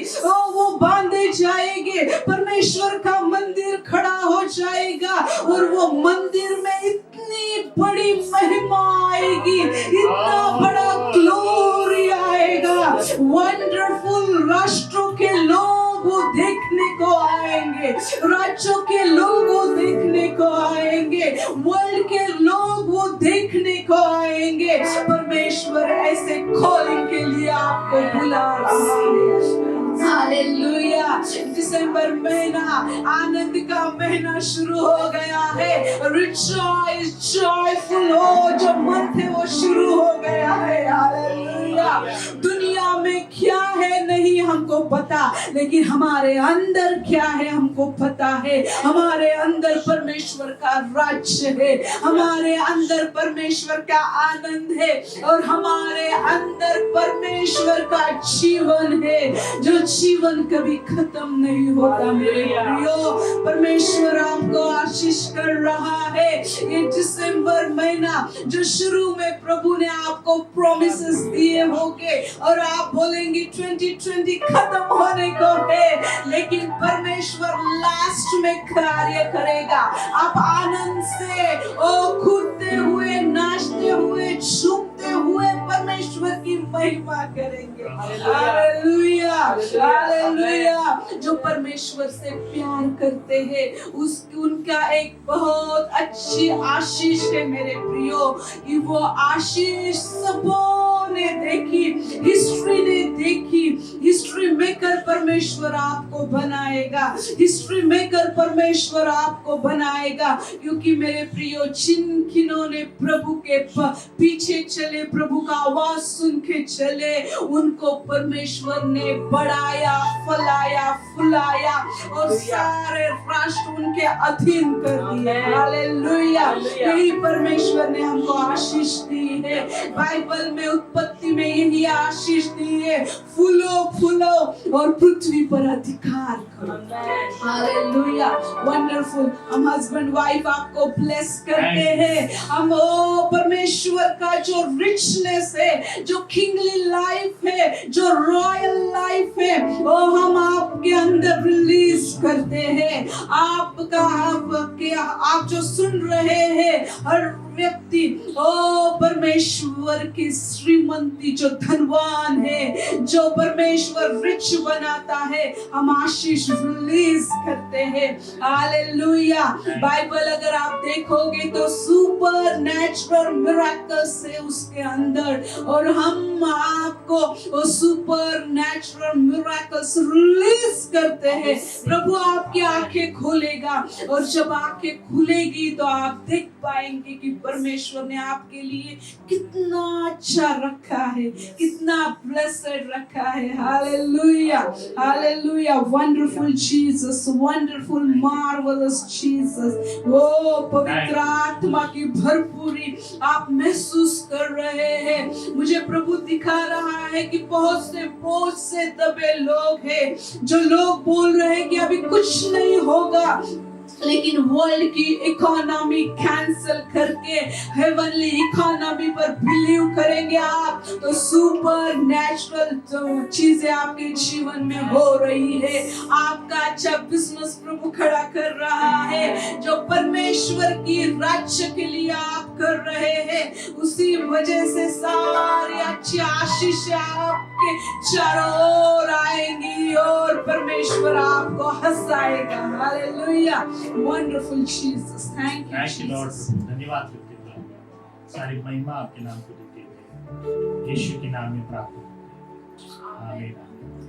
वो बांधे जाएंगे, परमेश्वर का मंदिर खड़ा हो जाएगा और वो मंदिर में इतनी बड़ी महिमा आएगी, इतना बड़ा ग्लोरी आएगा। वंडरफुल राष्ट्रों के लोग वो देखने को आएंगे, राज्यों के लोग वो देखने को आएंगे, वर्ल्ड के लोग वो देखने को आएंगे। परमेश्वर ऐसे कॉलिंग के लिए आपको बुला रहा है। हालेलुया। दिसंबर महीना आनंद का महीना शुरू हो गया है। रिजॉइस, जॉयफुल हो, जो मंथ है वो शुरू हो गया है। हालेलुया। दुनिया में क्या है नहीं हमको पता, लेकिन हमारे अंदर क्या है हमको पता है। हमारे अंदर परमेश्वर का राज्य है, हमारे अंदर परमेश्वर का आनंद है और हमारे अंदर परमेश्वर का जीवन है, जो जीवन कभी खत्म नहीं होता। मेरे प्रियो, परमेश्वर आपको आशीष कर रहा है। ये दिसंबर महीना जो शुरू में प्रभु ने आपको प्रॉमिसेस दिए होंगे और आप बोलेंगे 2020 खत्म होने को है, लेकिन परमेश्वर लास्ट में कार्य करेगा। आप आनंद से कूदते हुए, नाचते हुए, झूमते हुए परमेश्वर की महिमा करेंगे। Hallelujah, hallelujah. जो परमेश्वर से प्यार करते हैं उनका एक बहुत अच्छी आशीष है मेरे प्रियो, कि वो आशीष सबों ने देखी, हिस्ट्री ने देखी। हिस्ट्री मेकर परमेश्वर आपको बनाएगा, हिस्ट्री मेकर परमेश्वर आपको बनाएगा, क्योंकि मेरे प्रियो, जिन्होंने प्रभु के पीछे चले, प्रभु का आवाज सुन के चले, उनको परमेश्वर ने बढ़ाया, फलाया, फुलाया और सारे राष्ट्र उनके अधीन कर दिए। हालेलुया। यही परमेश्वर ने हमको आशीष दी है। बाइबल में उत्पत्ति में यही आशीष दी है, फूलो फूलो और पृथ्वी पर अधिकार करो। Hallelujah, wonderful. हम हस्बैंड वाइफ आपको ब्लेस करते हैं। हम परमेश्वर का जो रिचनेस है, जो किंगली लाइफ है, जो रॉयल लाइफ है, वो हम आपके अंदर रिलीज करते हैं। आप जो सुन रहे हैं, हर व्यक्ति परमेश्वर की श्रीमंती, जो धनवान है, जो परमेश्वर रिच बनाता है, हम आशीष रिलीज करते हैं। हालेलुया। बाइबल अगर आप देखोगे तो सुपर नेचुरल मिरेकल्स है उसके अंदर, और हम आपको सुपर नेचुरल मिरेकल्स रिलीज करते हैं। प्रभु आपकी आंखें खोलेगा, और जब आंखें आंखें खुलेगी तो आप देख पाएंगे कि परमेश्वर ने आपके लिए कितना अच्छा रखा है, कितना ब्लेसेड रखा है। Hallelujah, hallelujah, wonderful Jesus, wonderful marvellous Jesus. वो पवित्र आत्मा की भरपूरी आप महसूस कर रहे हैं। मुझे प्रभु दिखा रहा है कि बहुत से दबे लोग हैं, जो लोग बोल रहे हैं कि अभी कुछ नहीं होगा, लेकिन वर्ल्ड की इकोनॉमी कैंसिल करके हेवनली इकोनॉमी पर बिलीव करेंगे आप, तो सुपर नेचुरल चीजें आपके जीवन में हो रही है। आपका अच्छा बिजनेस प्रभु खड़ा कर रहा है, जो परमेश्वर की राज्य के लिए आप कर रहे हैं, उसी वजह से सारी अच्छी आशीष आपके चारों ओर आएंगी और परमेश्वर आपको हंसाएगा। Hallelujah, wonderful Jesus, thank you Lord. धन्यवाद करते हैं, सारी महिमा आपके नाम को देते हैं, यीशु के नाम में प्रार्थना। आमीन।